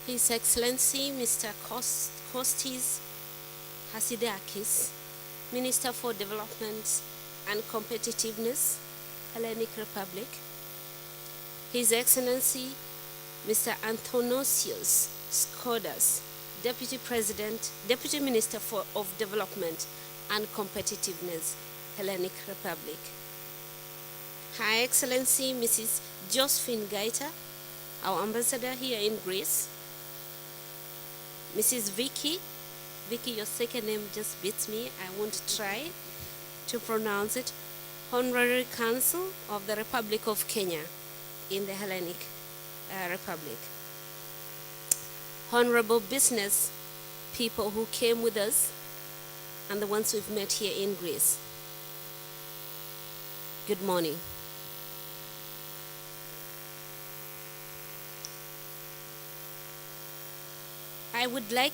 His Excellency Mr. Kostis Hasidakis, Minister for Development and Competitiveness, Hellenic Republic. His Excellency Mr. Anthonosios Skodas, Deputy President, Deputy Minister of Development and Competitiveness, Hellenic Republic. Her Excellency Mrs. Josephine Gaita, our ambassador here in Greece. Mrs. Vicky, your second name just beats me. I won't try to pronounce it. Honorary Consul of the Republic of Kenya in the Hellenic Republic. Honorable business people who came with us and the ones we've met here in Greece. Good morning. I would like,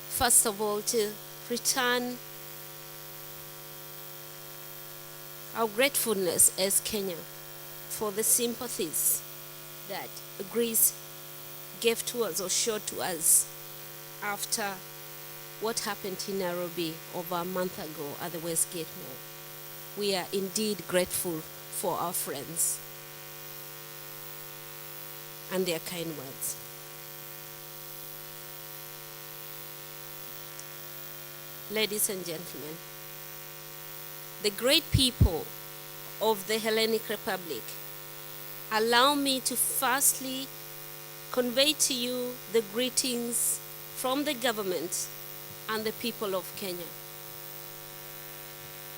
first of all, to return our gratefulness as Kenya for the sympathies that Greece gave to us or showed to us after what happened in Nairobi over a month ago at the Westgate Mall. We are indeed grateful for our friends and their kind words. Ladies and gentlemen, the great people of the Hellenic Republic, allow me to firstly convey to you the greetings from the government and the people of Kenya.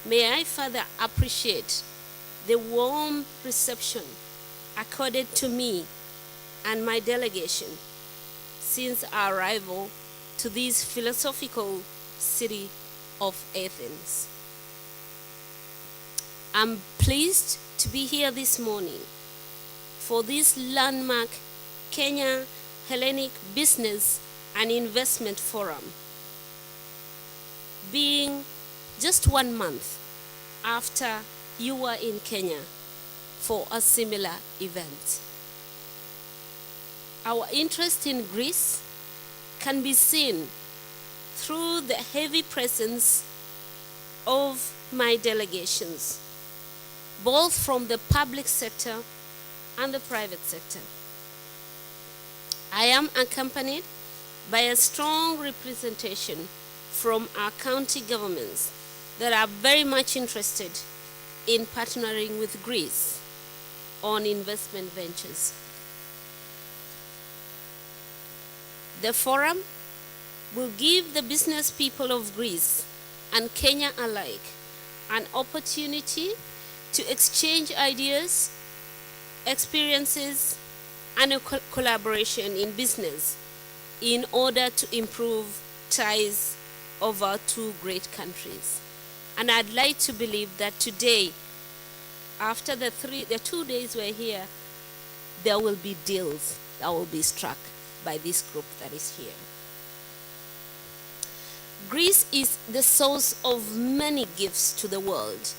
May I further appreciate the warm reception accorded to me and my delegation since our arrival to this philosophical city of Athens. I'm pleased to be here this morning for this landmark Kenya Hellenic Business and Investment Forum, being just 1 month after you were in Kenya for a similar event. Our interest in Greece can be seen through the heavy presence of my delegations, both from the public sector and the private sector. I am accompanied by a strong representation from our county governments that are very much interested in partnering with Greece on investment ventures. The forum will give the business people of Greece and Kenya alike an opportunity to exchange ideas, experiences, and a collaboration in business in order to improve ties of our two great countries. And I'd like to believe that today, after the 2 days we're here, there will be deals that will be struck by this group that is here. Greece is the source of many gifts to the world,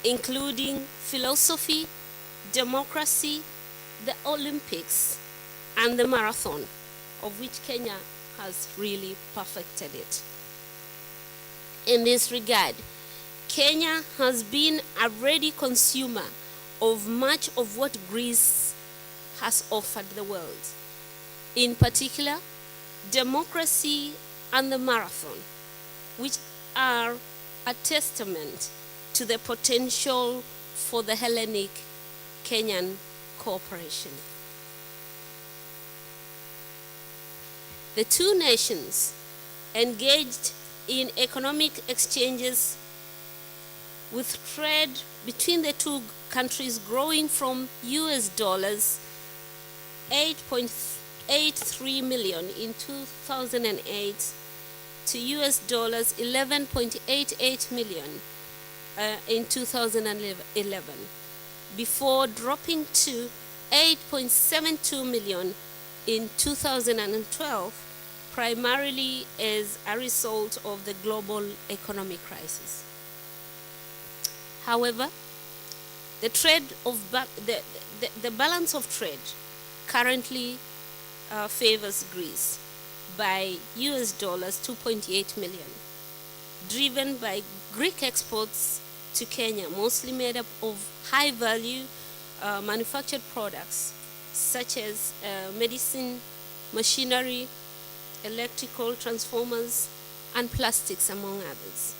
including philosophy, democracy, the Olympics, and the marathon, of which Kenya has really perfected it. In this regard, Kenya has been a ready consumer of much of what Greece has offered the world. In particular, democracy and the marathon, which are a testament to the potential for the Hellenic Kenyan cooperation. The two nations engaged in economic exchanges, with trade between the two countries growing from US dollars 8.83 million in 2008 to US dollars 11.88 million in 2011, before dropping to 8.72 million in 2012, primarily as a result of the global economic crisis. However, the balance of trade currently favors Greece, by US dollars 2.8 million, driven by Greek exports to Kenya, mostly made up of high-value manufactured products such as medicine, machinery, electrical transformers, and plastics, among others,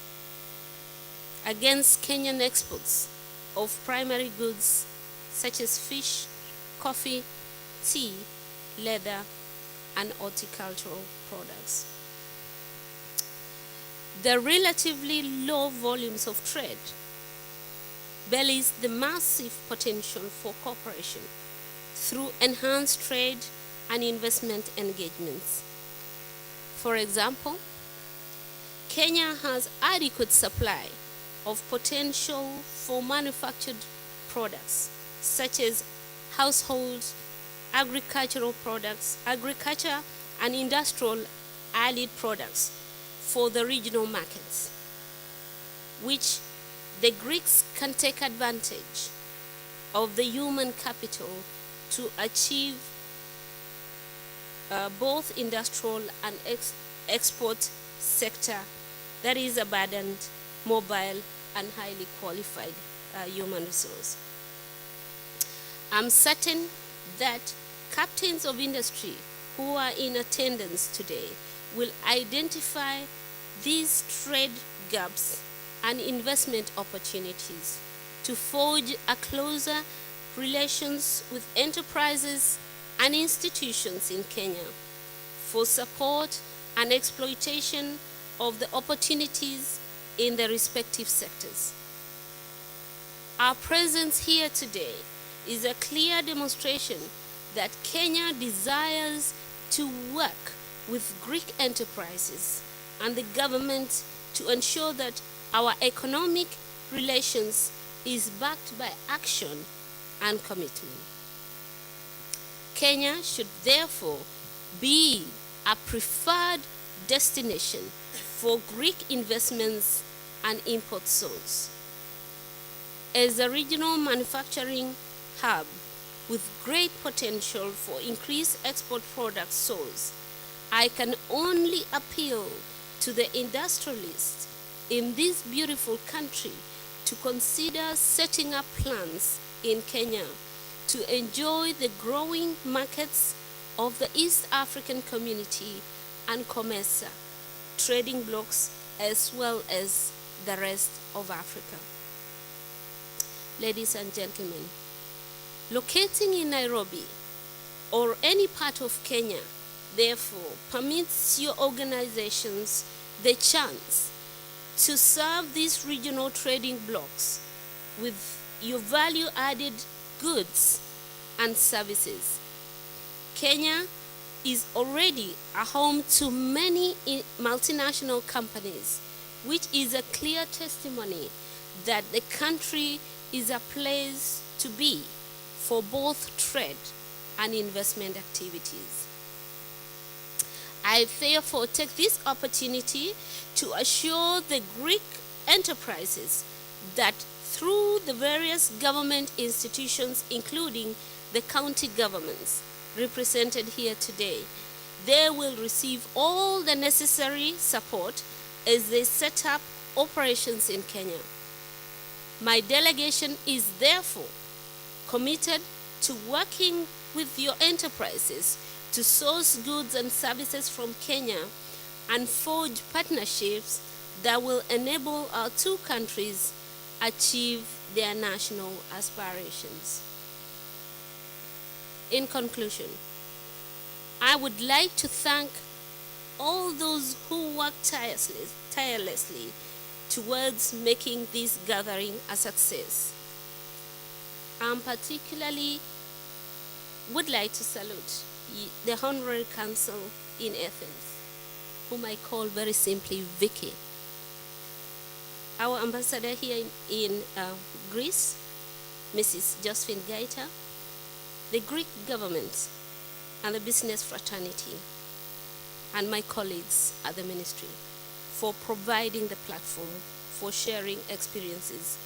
against Kenyan exports of primary goods such as fish, coffee, tea, leather, and horticultural products. The relatively low volumes of trade belies the massive potential for cooperation through enhanced trade and investment engagements. For example, Kenya has adequate supply of potential for manufactured products such as household, agricultural products, agriculture and industrial allied products for the regional markets, which the Greeks can take advantage of the human capital to achieve both industrial and export sector that is abundant, mobile, and highly qualified human resource. I'm certain that captains of industry who are in attendance today will identify these trade gaps and investment opportunities to forge a closer relations with enterprises and institutions in Kenya for support and exploitation of the opportunities in the respective sectors. Our presence here today is a clear demonstration that Kenya desires to work with Greek enterprises and the government to ensure that our economic relations is backed by action and commitment. Kenya should therefore be a preferred destination for Greek investments and import source. As a regional manufacturing hub with great potential for increased export product source, I can only appeal to the industrialists in this beautiful country to consider setting up plants in Kenya to enjoy the growing markets of the East African Community and COMESA trading blocs, as well as the rest of Africa. Ladies and gentlemen, locating in Nairobi or any part of Kenya, therefore, permits your organizations the chance to serve these regional trading blocs with your value-added goods and services. Kenya is already a home to many multinational companies, which is a clear testimony that the country is a place to be for both trade and investment activities. I therefore take this opportunity to assure the Greek enterprises that through the various government institutions, including the county governments represented here today, they will receive all the necessary support as they set up operations in Kenya. My delegation is therefore committed to working with your enterprises to source goods and services from Kenya and forge partnerships that will enable our two countries achieve their national aspirations. In conclusion, I would like to thank all those who worked tirelessly towards making this gathering a success. I particularly would like to salute the Honorary Council in Athens, whom I call very simply Vicky. Our ambassador here in Greece, Mrs. Josephine Gaita, the Greek government and the business fraternity, and my colleagues at the ministry for providing the platform for sharing experiences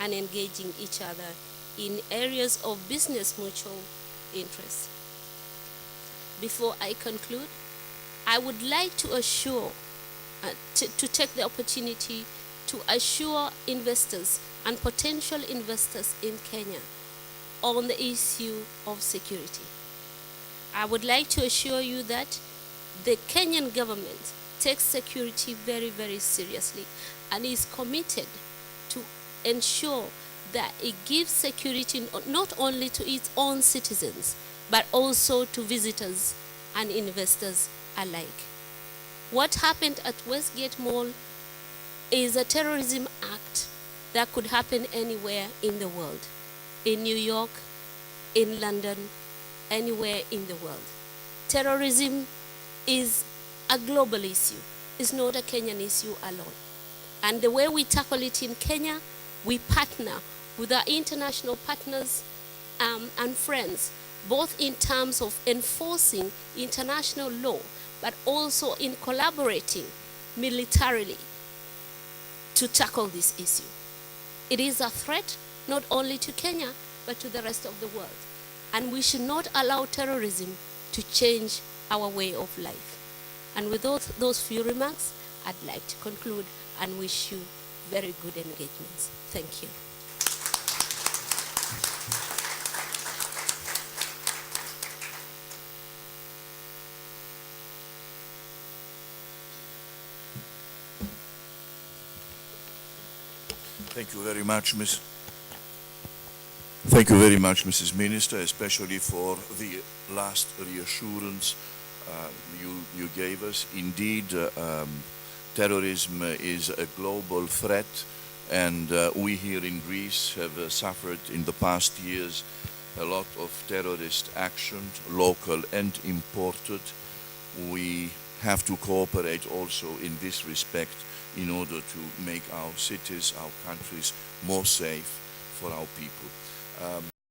and engaging each other in areas of business mutual interest. Before I conclude, I would like to assure, to take the opportunity to assure investors and potential investors in Kenya on the issue of security. I would like to assure you that the Kenyan government takes security very, very seriously and is committed to ensure that it gives security not only to its own citizens, but also to visitors and investors alike. What happened at Westgate Mall is a terrorism act that could happen anywhere in the world, in New York, in London, anywhere in the world. Terrorism is a global issue. It's not a Kenyan issue alone. And the way we tackle it in Kenya, we partner with our international partners and friends, both in terms of enforcing international law, but also in collaborating militarily to tackle this issue. It is a threat not only to Kenya, but to the rest of the world. And we should not allow terrorism to change our way of life. And with those few remarks, I'd like to conclude and wish you very good engagements. Thank you. Thank you very much, Miss. Thank you very much, Mrs. Minister, especially for the last reassurance you gave us. Indeed, terrorism is a global threat, and we here in Greece have suffered in the past years a lot of terrorist action, local and imported. We have to cooperate also in this respect in order to make our cities, our countries more safe for our people.